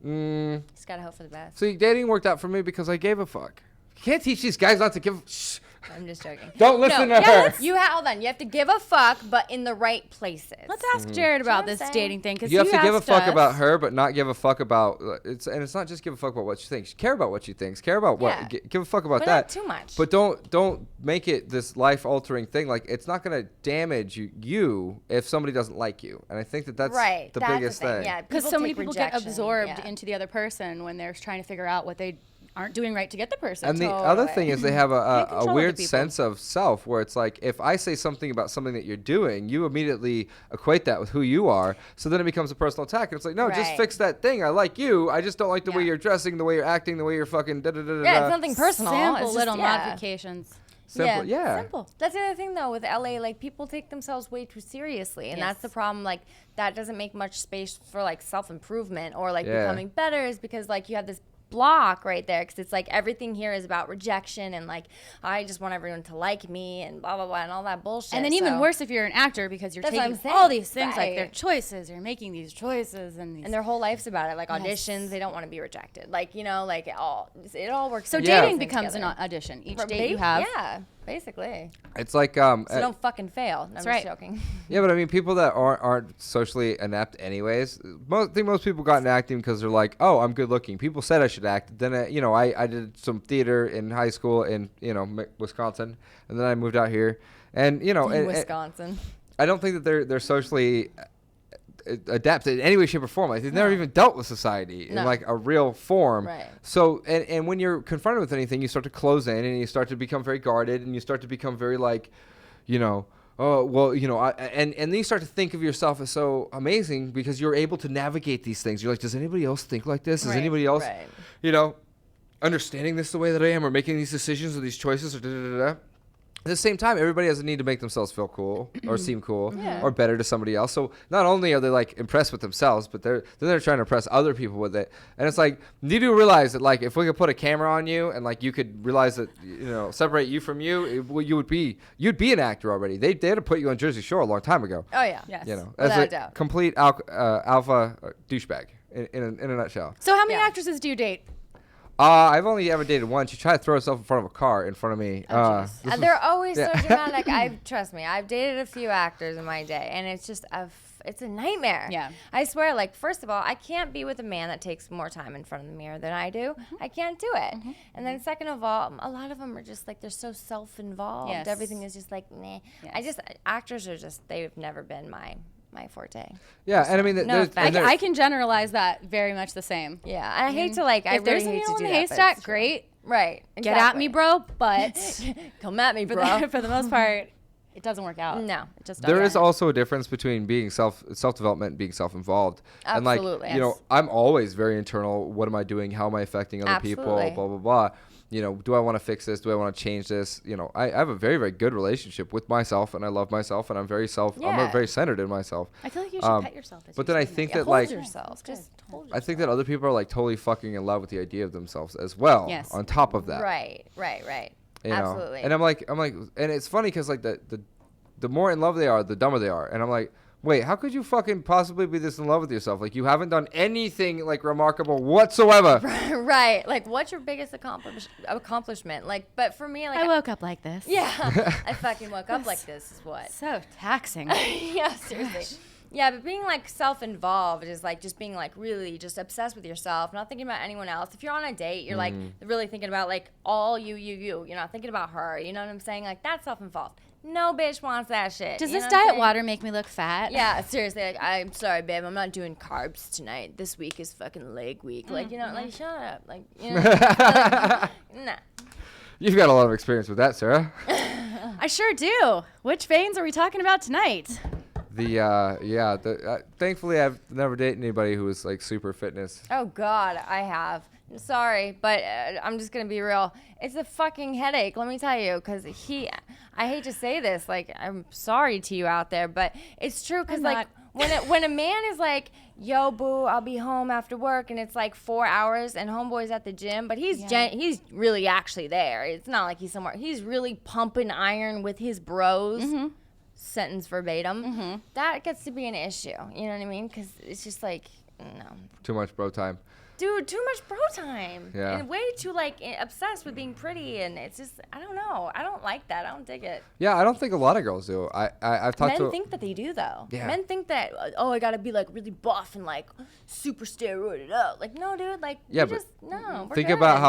Mm,
Just gotta hope for the best.
see, dating worked out for me because I gave a fuck. You can't teach these guys not to give. Shh.
I'm just joking.
Don't listen to her.
Hold on. You have to give a fuck, but in the right places.
Let's ask Jared about
what I'm
this
saying?
dating thing, because
You have to give a
asked
fuck
us-
about her, but not give a fuck about it's not just give a fuck about what she thinks. Care about what she thinks. Care about what.
Yeah.
Give a fuck about
But
that.
not too much.
But don't make it this life altering thing. Like it's not gonna damage you if somebody doesn't like you. And I think that's
right.
the
That's
biggest
thing.
thing.
Yeah,
Because so many
take
people get
rejection.
absorbed
Yeah.
into the other person when they're trying to figure out what they aren't doing right to get the person.
And the other
Totally.
thing is they have
Can't
a
control other
weird
people.
sense of self where it's like if I say something about something that you're doing, you immediately equate that with who you are. So then it becomes a personal attack. And it's like, no, just
Right.
fix that thing. I like you. I just don't like the way
Yeah.
you're dressing, the way you're acting, the way you're fucking da da da da.
Yeah,
da.
it's nothing personal.
Simple
It's just-
little
yeah.
modifications.
Simple. Yeah.
Simple.
That's the other thing though with LA, like people take themselves way too seriously, and that's
Yes.
the problem. Like that doesn't make much space for like self improvement or like
Yeah.
becoming better, is because like you have this block right there because it's like everything here is about rejection and like I just want everyone to like me and blah blah blah and all that bullshit.
And then even
So-
worse if you're an actor because you're
That's what
taking
I'm
all
saying.
these things like their
Right.
choices. You're making these choices and
and their whole life's about it, like
Yes.
auditions. They don't want to be rejected, like like it all works.
so
Yeah.
dating becomes an audition. Each date you have.
Yeah, basically.
It's like
So don't fucking fail. No, I'm
right.
just joking.
yeah, but I mean, people that aren't socially inept anyways. I think most people got into acting because they're like, oh, I'm good looking. People said I should act. Then I did some theater in high school in Wisconsin, and then I moved out here, and and
Wisconsin.
I don't think that they're socially adapted in any way, shape, or form. Like they've never even dealt with society in
No.
like a real form.
Right.
So and when you're confronted with anything, you start to close in and you start to become very guarded and you start to become very like, oh well, and then you start to think of yourself as so amazing because you're able to navigate these things. You're like, does anybody else think like this? Is
Right.
anybody else,
Right.
understanding this the way that I am, or making these decisions or these choices or da da da da? At the same time, everybody has a need to make themselves feel cool or seem cool
Yeah.
or better to somebody else. So not only are they like impressed with themselves, but they're trying to impress other people with it. And it's like, you do realize that like if we could put a camera on you and like you could realize that separate you from you, you'd be an actor already. They had to put you on Jersey Shore a long time ago.
Oh yeah.
Yes.
As
Without
a
a doubt.
complete alpha douchebag in a nutshell.
So how many
Yeah.
actresses do you date?
I've only ever dated one. She tried to throw herself in front of a car in front of me.
They're always
yeah.
so dramatic. Trust me, I've dated a few actors in my day, and it's just it's a nightmare.
Yeah.
I swear. Like, first of all, I can't be with a man that takes more time in front of the mirror than I do. I can't do it. And then second of all, a lot of them are just like they're so self-involved.
Yes.
Everything is just like, nah.
Yes.
Actors are just they've never been my forte.
Yeah, and I mean,
No
there's,
offense.
and
I can generalize that very much the same.
Yeah, I hate to like. I
If there's
really
a
hate
needle
to
in
do
the
that, but
haystack,
it's true.
great.
Right.
Get at me,
exactly.
bro. But
Come at me,
for
bro.
the most part, it doesn't work out.
No.
It just
There
doesn't.
is also a difference between being self-development and being self-involved. And like,
Absolutely.
you know, I'm always very internal. What am I doing? How am I affecting other people?
Absolutely.
Blah, blah, blah. You know, do I want to fix this? Do I want to change this? You know, I have a very, very good relationship with myself, and I love myself, and I'm very I'm
Yeah.
very centered in myself.
I feel like you should pet yourself. As
But
you're
then I
saying
think
that.
that
Hold
like,
yourself. Just hold yourself.
I think that other people are like totally fucking in love with the idea of themselves as well.
Yes.
On top of that.
Right.
You know?
Absolutely.
And I'm like, and it's funny because like the more in love they are, the dumber they are. And I'm like, wait, how could you fucking possibly be this in love with yourself? Like you haven't done anything like remarkable whatsoever.
Right. Like, what's your biggest accomplishment? Like, but for me, like,
I woke up like this.
yeah, I fucking woke up like this. Is what?
So taxing.
Yeah, seriously. Yeah, but being like self-involved is like just being like really just obsessed with yourself, not thinking about anyone else. If you're on a date, you're like really thinking about like all you. You're not thinking about her. You know what I'm saying? Like that's self-involved. No bitch wants that shit.
Does
you
this
know what I'm
diet
saying?
water make me look fat?
Yeah, seriously. Like, I'm sorry, babe. I'm not doing carbs tonight. This week is fucking leg week. Like, you know, like shut up. Like, you know, nah.
You've got a lot of experience with that, Sarah.
I sure do. Which veins are we talking about tonight?
Thankfully I've never dated anybody who was like super fitness.
Oh God, I have. I'm sorry, but I'm just gonna be real. It's a fucking headache, let me tell you, because I hate to say this, like I'm sorry to you out there, but it's true. Because
I'm
like
not.
when a man is like, yo boo, I'll be home after work, and it's like 4 hours, and homeboy's at the gym, but he's he's really actually there. It's not like he's somewhere. He's really pumping iron with his bros. Sentence verbatim. That gets to be an issue. You know what I mean? Because it's just like, no.
Too much bro time.
Dude, too much bro time.
Yeah.
And way too like obsessed with being pretty, and it's just I don't know. I don't like that. I don't dig it.
Yeah, I don't think a lot of girls do. I've talked
Men
to
think that they do though.
Yeah.
Men think that I gotta be like really buff and like super steroided up. Like no, dude. Like
Yeah,
we
but
just no. We're
think
good.
about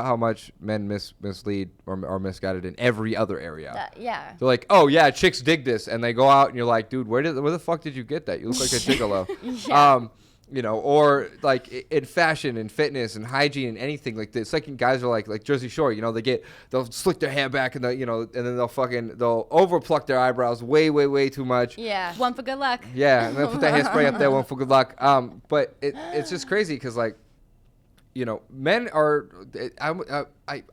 how much men mislead or are misguided in every other area.
Yeah.
They're like, oh yeah, chicks dig this, and they go out and you're like, dude, where the fuck did you get that? You look like a gigolo. You know, or like in fashion and fitness and hygiene and anything like this. Like guys are like Jersey Shore, you know, they'll slick their hair back and and then they'll over pluck their eyebrows way too much.
Yeah.
One for good luck.
Yeah, and they'll put that hairspray up there, one for good luck. But it's just crazy because like, you know, men are.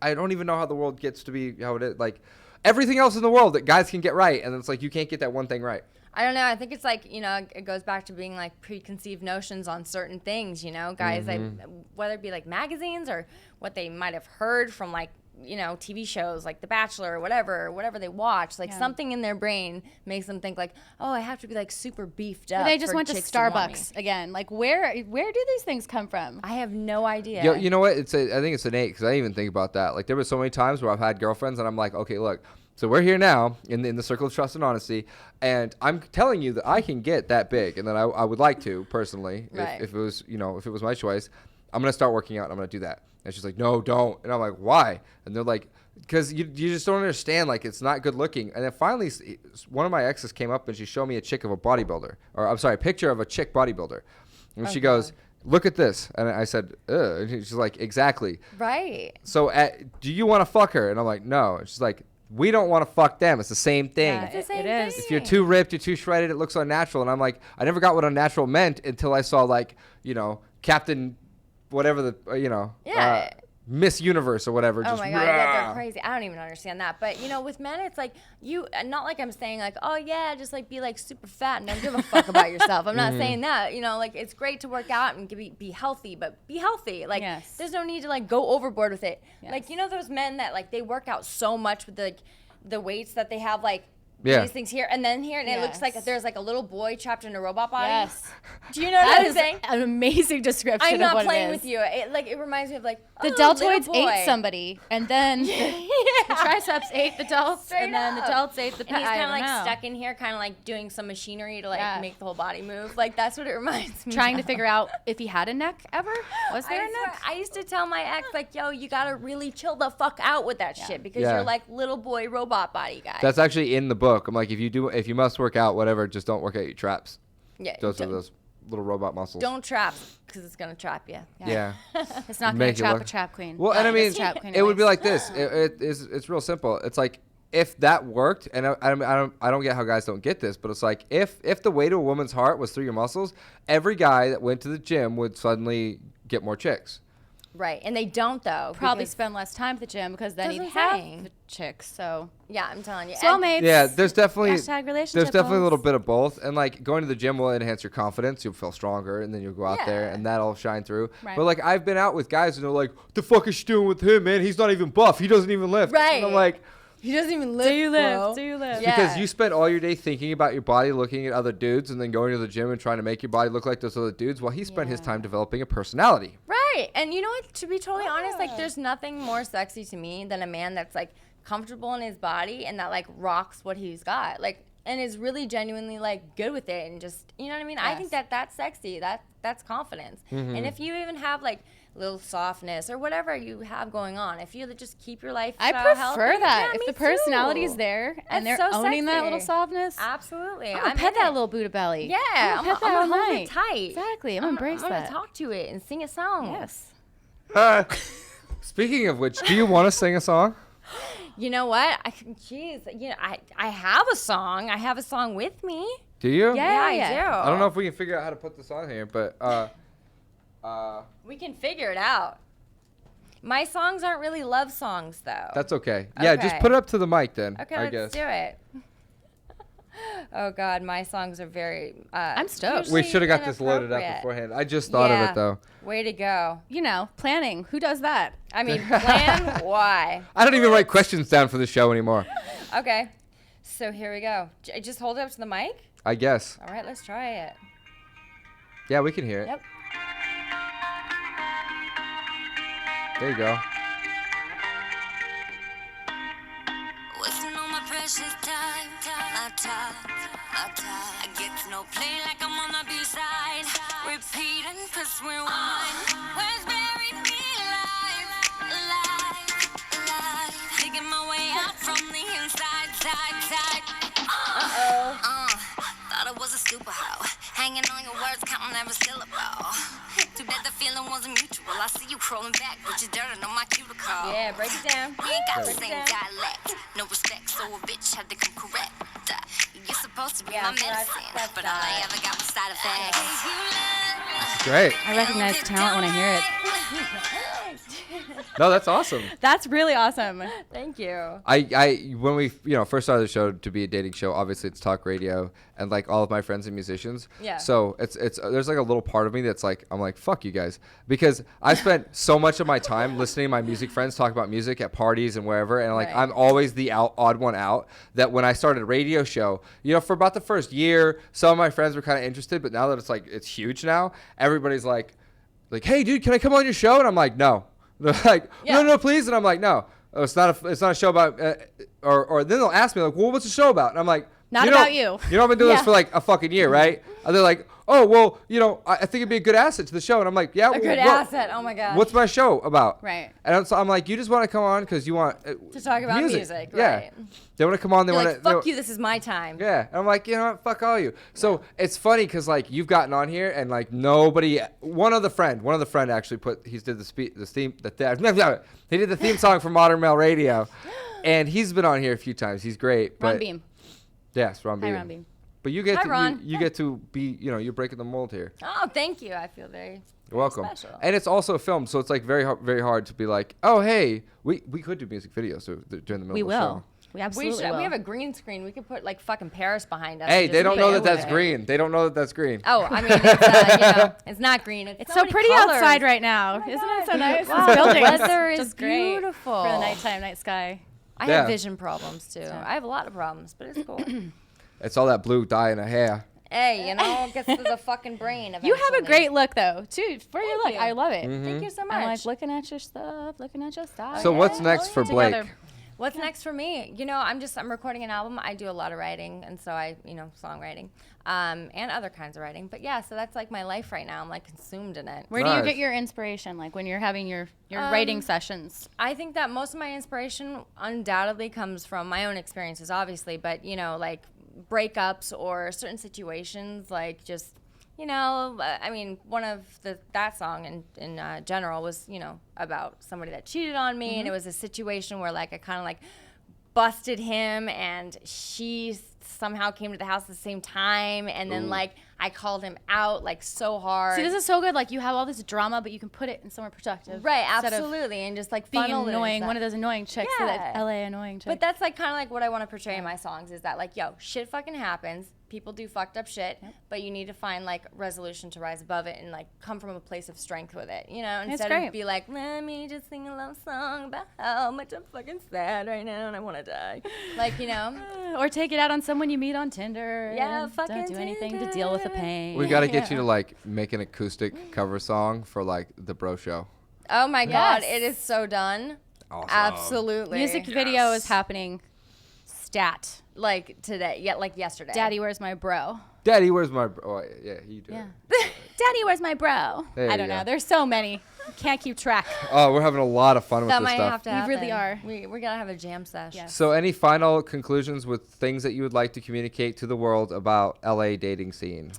I don't even know how the world gets to be how it is. Like, everything else in the world that guys can get right, and it's like you can't get that one thing right.
I don't know. I think it's like, you know, it goes back to being like preconceived notions on certain things, you know, guys, like, whether it be like magazines or what they might have heard from like, you know, TV shows like The Bachelor or whatever they watch, like something in their brain makes them think like, oh, I have to be like super beefed up.
Or they just
for
went to
chicks want me.
Starbucks again. Like, where do these things come from?
I have no idea.
Yo, you know what? I think it's innate because I even think about that. Like there were so many times where I've had girlfriends and I'm like, okay, look, so we're here now in the circle of trust and honesty, and I'm telling you that I can get that big, and that I would like to personally,
Right.
if it was, you know, if it was my choice, I'm gonna start working out and I'm gonna do that. And she's like, no, don't. And I'm like, why? And they're like, because you just don't understand. Like it's not good looking. And then finally, one of my exes came up and she showed me a chick of a bodybuilder, or I'm sorry, a picture of a chick bodybuilder, and she goes, look at this. And I said, ugh. And she's like, exactly.
Right.
So do you want to fuck her? And I'm like, no. And she's like, we don't want to fuck them. It's the same thing.
Yeah,
It's the same
it is.
thing.
If you're too ripped, you're too shredded, it looks unnatural. And I'm like, I never got what unnatural meant until I saw like, you know, Captain, whatever
Yeah.
Miss Universe or whatever.
Oh
just
my God, yeah,
rah.
they're crazy. I don't even understand that. But, you know, with men, it's like not like I'm saying like, oh yeah, just like be like super fat and don't give a fuck about yourself. I'm not saying that. You know, like it's great to work out and be healthy, but be healthy. Like
Yes.
there's no need to like go overboard with it.
Yes.
Like, you know, those men that like they work out so much with the weights that they have like
Yeah.
these things here and then here, and it looks like
Yes.
there's like a little boy trapped in a robot body.
Yes.
Do you know what
That
I'm
is
saying?
an amazing description
I'm
of
not
what
playing
it is.
with you. It reminds me of like
The
oh, little
deltoids
boy.
ate somebody, and then the triceps ate the delts,
Straight
and then the
up.
delts ate the.
And he's
I
kind of
don't
like
know.
stuck in here, kind of like doing some machinery to like
Yeah.
make the whole body move. Like that's what it reminds me.
Trying to
of.
figure out if he had a neck ever. Was there
I
a
swear,
neck?
I used to tell my ex like, "Yo, you gotta really chill the fuck out with that shit because
Yeah.
you're like little boy robot body guy."
That's actually in the book. I'm like, if you must work out, whatever, just don't work out your traps.
yeah.
Those are
don't,
those little robot muscles.
don't trap because it's gonna trap you.
Yeah.
It's not going
Make
to
it
trap
look-
a trap queen.
Well, and I
It
mean,
is trap queen
it would be
anyways.
like this. It's real simple. It's like if that worked, and I don't get how guys don't get this, but it's like if the way to a woman's heart was through your muscles, every guy that went to the gym would suddenly get more chicks.
Right, and they don't though.
Probably
because-
spend less time at the gym because then
That's
he'd
what I'm
have
saying.
the chicks. So
Yeah, I'm telling you. And-
soulmates.
Yeah, there's definitely
Hashtag relationship
there's definitely a little
goals.
bit of both, and like going to the gym will enhance your confidence. You'll feel stronger, and then you'll go out there,
Yeah.
and that'll shine through.
Right.
But like I've been out with guys, and they're like, "What the fuck is she doing with him, man? He's not even buff. He doesn't even lift."
Right.
And I'm like,
he doesn't even live.
Do you
bro.
live? Do you live?
Yeah.
because you spend all your day thinking about your body, looking at other dudes, and then going to the gym and trying to make your body look like those other dudes, while he spent his time developing a personality.
Right. And you know what? To be totally honest, like there's nothing more sexy to me than a man that's like comfortable in his body and that like rocks what he's got. Like and is really genuinely like good with it and just you know what I mean? I think
Yes.
that's sexy. That's confidence. And if you even have like little softness or whatever you have going on, if you just keep your life
I
healthy,
prefer that.
yeah,
If
me
the personality
too.
is there and
That's
they're
so
owning that little
sexy.
softness,
Absolutely.
I'm gonna
I'm
pet
in
that
it.
little Buddha belly.
Yeah,
I'm gonna pet that all
I'm gonna hold
night.
it tight.
Exactly. I'm gonna embrace
I'm
that.
gonna talk to it and sing a song.
Yes.
Speaking of which, do you want to sing a song?
You know what? I have a song. I have a song with me.
Do you?
Yeah.
I do.
I don't know if we can figure out how to put this on here, but
We can figure it out. My songs aren't really love songs, though.
that's okay. Yeah, just
Okay.
put it up to the mic then.
okay.
I
Let's
guess.
do it. Oh God, my songs are very.
I'm stoked.
We
usually
should have got this loaded up
inappropriate.
beforehand. I just thought of
Yeah.
it though.
Way to go.
You know, planning. Who does that?
I mean, plan. Why?
I don't even write questions down for the show anymore.
Okay. So here we go. Just hold it up to the mic.
I guess.
All right, let's try it.
Yeah, we can hear it.
Yep.
There you go.
Wasting all my precious time, my time. I get to no play like I'm on the B-side. Repeat and press rewind. Where's buried me alive? Digging my way out from the inside, side. Thought I was a stupid hoe. Hanging on your words, counting every syllable. Too bad the feeling wasn't mutual. I see you crawling back with your dirt on my cuticle.
Yeah, break it down.
We ain't got the
Break it
same
down.
dialect, no respect, so a bitch had to come correct. You're supposed to be
Yeah,
my
so that's
medicine, but all I
that.
ever got was side effects.
Great.
I recognize talent when I hear it.
No, that's awesome.
That's really awesome.
Thank you.
I when we first started the show to be a dating show, obviously it's talk radio, and like all of my friends are musicians.
Yeah.
So it's there's like a little part of me that's like, I'm like, fuck you guys, because I spent so much of my time listening to my music friends talk about music at parties and wherever, and like
Right.
I'm always the odd one out. That when I started a radio show, for about the first year, some of my friends were kind of interested, but now that it's huge now, everybody's like, hey dude, can I come on your show? And I'm like, no. They're like,
Yeah.
no, please. And I'm like, no, it's not a show about, or then they'll ask me like, well, what's the show about? And I'm like,
Not about you.
You know, I've been doing this
Yeah.
for like a fucking year, right? And they're like, oh, well, I think it'd be a good asset to the show. And I'm like, yeah.
A good asset. Oh my god.
What's my show about?
Right.
And I'm like, you just want to come on because you want
to talk about music,
Yeah.
right?
They want to come on. They
You're
want
like, fuck you. This is my time.
Yeah, and I'm like, you know what, fuck all you. So it's funny because like you've gotten on here and like nobody, one of the friend actually he did he did the theme song for Modern Male Radio, and he's been on here a few times. He's great.
Ron
But
Beam.
Yes, Ron Beam.
Hi, Ron Beam.
But you get
Hi,
to
Ron.
you get to be you're breaking the mold here.
Oh, thank you. I feel very.
You're welcome.
Special.
And it's also filmed, so it's like very hard to be like, oh hey, we could do music videos during the middle
We
of the
will.
show.
We absolutely will.
We have a green screen. We could put like fucking Paris behind us.
Hey,
and
they
just
don't
put
know
it
that that's
with it.
green. They don't know that that's green.
Oh, I mean, it's not green.
It's
so
so
many
pretty
colors.
outside right now. Isn't it so nice?
Wow,
This
the
building
weather is
just great
beautiful.
for the nighttime night sky.
I
Yeah.
have vision problems too. I have a lot of problems, but it's cool.
It's all that blue dye in the hair.
Hey, it gets to the fucking brain eventually.
You have a great look though, too. For your look,
you.
I love it.
Thank you so much.
I'm like looking at your stuff, looking at your style.
So what's next for Blake?
Together.
What's next for me? I'm recording an album. I do a lot of writing, and so songwriting, and other kinds of writing. But yeah, so that's like my life right now. I'm like consumed in it.
Where do you
Nice.
get your inspiration? Like when you're having your writing sessions?
I think that most of my inspiration undoubtedly comes from my own experiences, obviously, but like breakups or certain situations, like just one of that song in general was about somebody that cheated on me, and it was a situation where like I kind of like busted him, and she somehow came to the house at the same time, and then like I called him out like so hard.
See, this is so good. Like you have all this drama, but you can put it in somewhere productive.
right,
instead of
absolutely, and just like
being
funnel it into
annoying,
that.
one of those annoying chicks,
Yeah.
that LA annoying chick.
But that's like kind of like what I want to portray in my songs is that like, yo, shit fucking happens. People do fucked up shit, but you need to find like resolution to rise above it and like come from a place of strength with it, instead
great.
of be like, let me just sing a love song about how much I'm fucking sad right now and I want to die. Like,
or take it out on someone you meet on Tinder.
Yeah,
and
fucking
don't do anything to deal with the
Tinder.
pain.
We got to get you to like make an acoustic cover song for like the Bro Show.
oh my God,
Yes.
it is so done.
Awesome.
Absolutely.
Music video is happening. Stat.
like today, like yesterday.
Daddy, where's my bro?
Daddy, where's my? Oh yeah, you do.
Yeah.
it.
Daddy, where's my bro?
There
I
you
don't
go.
know. There's so many. Can't keep track.
Oh, we're having a lot of fun with
That
this
might
stuff.
have to
We
happen.
really are.
We're gonna have a jam sesh.
Yes.
So, any final conclusions with things that you would like to communicate to the world about LA dating scene?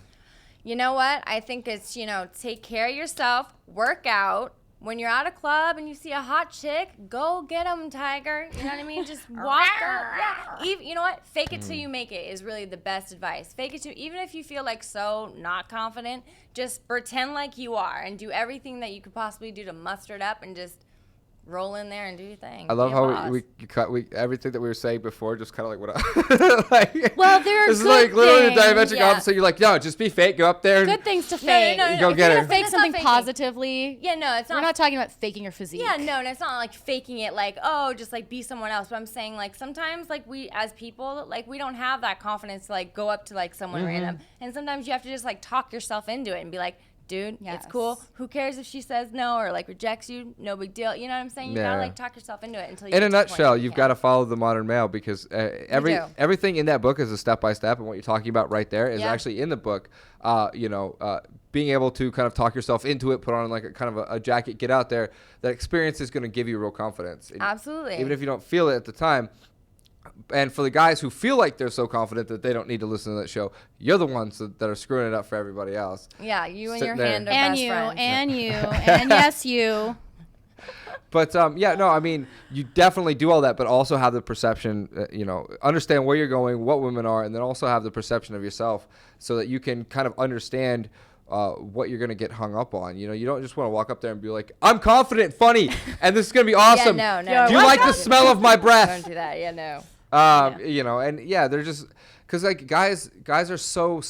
You know what? I think it's, take care of yourself, work out. When you're at a club and you see a hot chick, go get 'em, tiger. You know what I mean? Just walk up. Yeah. You know what? Fake it till you make it is really the best advice. Fake it till, even if you feel like so not confident, just pretend like you are and do everything that you could possibly do to muster it up and just roll in there and do your thing.
I love
Be a
how
boss.
we cut everything that we were saying before just kind of like what like,
Well, there are
this is
good
like literally
things.
diametric
Yeah.
opposite. You're like, no, just be fake. Go up there. And,
Good things to
No,
fake.
no, no,
Go
if
get
you're
her.
gonna
Fake
It's not
something
faking.
positively.
Yeah, no, it's not.
We're not talking about faking your physique.
Yeah, no, and it's not like faking it like, oh, just like be someone else. But I'm saying like sometimes like we as people, like we don't have that confidence to like go up to like someone random. And sometimes you have to just like talk yourself into it and be like, dude,
Yes.
it's cool. Who cares if she says no or like rejects you? No big deal. You know what I'm saying? You
Yeah.
gotta like talk yourself into it until you
in
get
a
to the point
nutshell,
where you
you've
can.
got to follow the modern male because
do.
everything in that book is a step by step, and what you're talking about right there is
Yeah.
actually in the book. Being able to kind of talk yourself into it, put on like a kind of a jacket, get out there. That experience is going to give you real confidence. And
Absolutely.
even if you don't feel it at the time. And for the guys who feel like they're so confident that they don't need to listen to that show, you're the ones that are screwing it up for everybody else.
Yeah, you and
Sitting
your
there.
hand are
And
best
you,
friends.
and you, and yes, you.
But I mean, you definitely do all that, but also have the perception, understand where you're going, what women are, and then also have the perception of yourself so that you can kind of understand what you're gonna get hung up on. You know, you don't just want to walk up there and be like, "I'm confident, funny, and this is gonna be awesome."
Yeah, no.
Do you like the smell of my breath?
Don't do that. Yeah, no.
You know, and yeah, they're just because like guys are so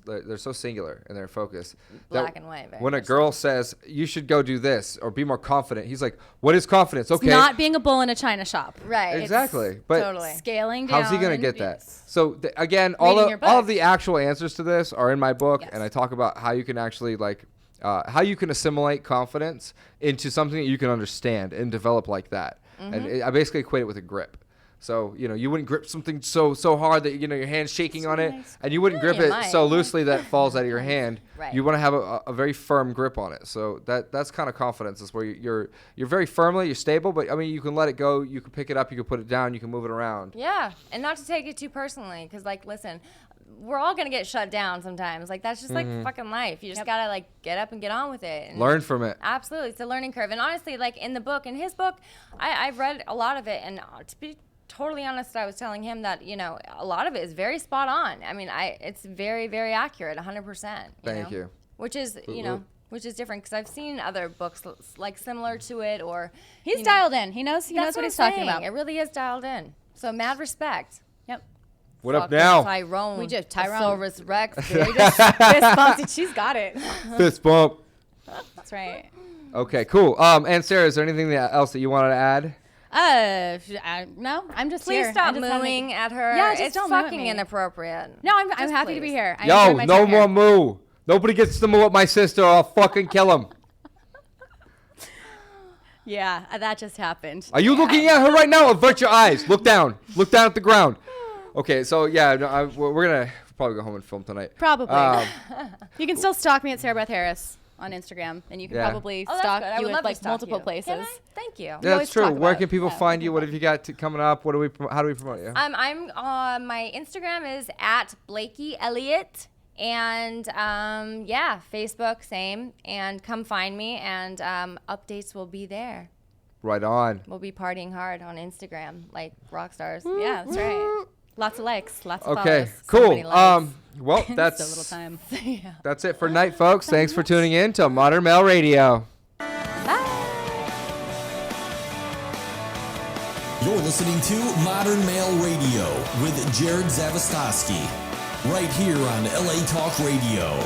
they're so singular in their focus.
Black and white.
When a girl says you should go do this or be more confident, he's like, "What is confidence?" Okay,
Not being a bull in a china shop.
Right.
exactly. But
Totally.
Scaling down.
how's he gonna get that?
Yes.
So again,
Reading your
all of
book.
the actual answers to this are in my book,
Yes.
and I talk about how you can actually like. How you can assimilate confidence into something that you can understand and develop like that. And I basically equate it with a grip. So, you know, you wouldn't grip something so hard that, you know, your hand's shaking on it, and you wouldn't grip
you
it
might.
so loosely that it falls out of your hand.
Right.
You want to have a very firm grip on it. So that's kind of confidence. Is where you're very firmly, you're stable, but I mean, you can let it go, you can pick it up, you can put it down, you can move it around.
Yeah, and not to take it too personally, because like, listen, we're all gonna get shut down sometimes. Like that's just like fucking life. You just gotta like get up and get on with it. And
Learn from it.
Absolutely, it's a learning curve. And honestly, like in his book, I've read a lot of it, and to be totally honest, I was telling him that, you know, a lot of it is very spot on. I mean, it's very, very accurate, 100%.
Thank you.
Which is, you know, which is different because I've seen other books like similar to it, or
He's
you know,
dialed in. He knows
that's
what he's
I'm
talking
saying.
about.
It really is dialed in. So mad respect.
Yep.
What up
Fucking
now?
Tyrone.
We just- Tyrone.
Thesaurus Rex.
Fist bumped. She's got it.
Fist bump.
That's right.
Okay, cool. And Sarah, is there anything else that you wanted to add?
No, I'm just
Please
here.
stop
I just wanna
mooing
make-
at her.
Yeah, just
it's
don't moo at
fucking
me.
inappropriate.
No, I'm
Just
happy to be
please.
here. I
Yo,
enjoyed my
no
time
more
here.
moo. Nobody gets to moo at my sister or I'll fucking kill him.
Yeah, that just happened.
Are you looking at her right now? Avert your eyes. Look down. Look down at the ground. Okay, so yeah, no, we're going to probably go home and film tonight.
Probably.
Um,
You can still stalk me at Sarah Beth Harris on Instagram, and you can
Yeah.
probably
Oh, that's
stalk
good. I
you
would
at
love to
like
stalk
multiple
you.
places.
Can I? Thank you.
Yeah, that's
always
true.
talk
Where
about
can people
that.
find you? What have you got coming up? How do we promote you?
I'm my Instagram is at Blakey Elliott, and yeah, Facebook same, and come find me, and updates will be there.
Right on.
We'll be partying hard on Instagram like rock stars.
Yeah, that's right. Lots of likes, lots of
Okay,
follows.
cool.
many likes.
Well,
So little
that's
time.
that's it for tonight, folks. Thanks for tuning in to Modern Male Radio.
You're listening to Modern Male Radio with Jared Zavastosky, right here on LA Talk Radio.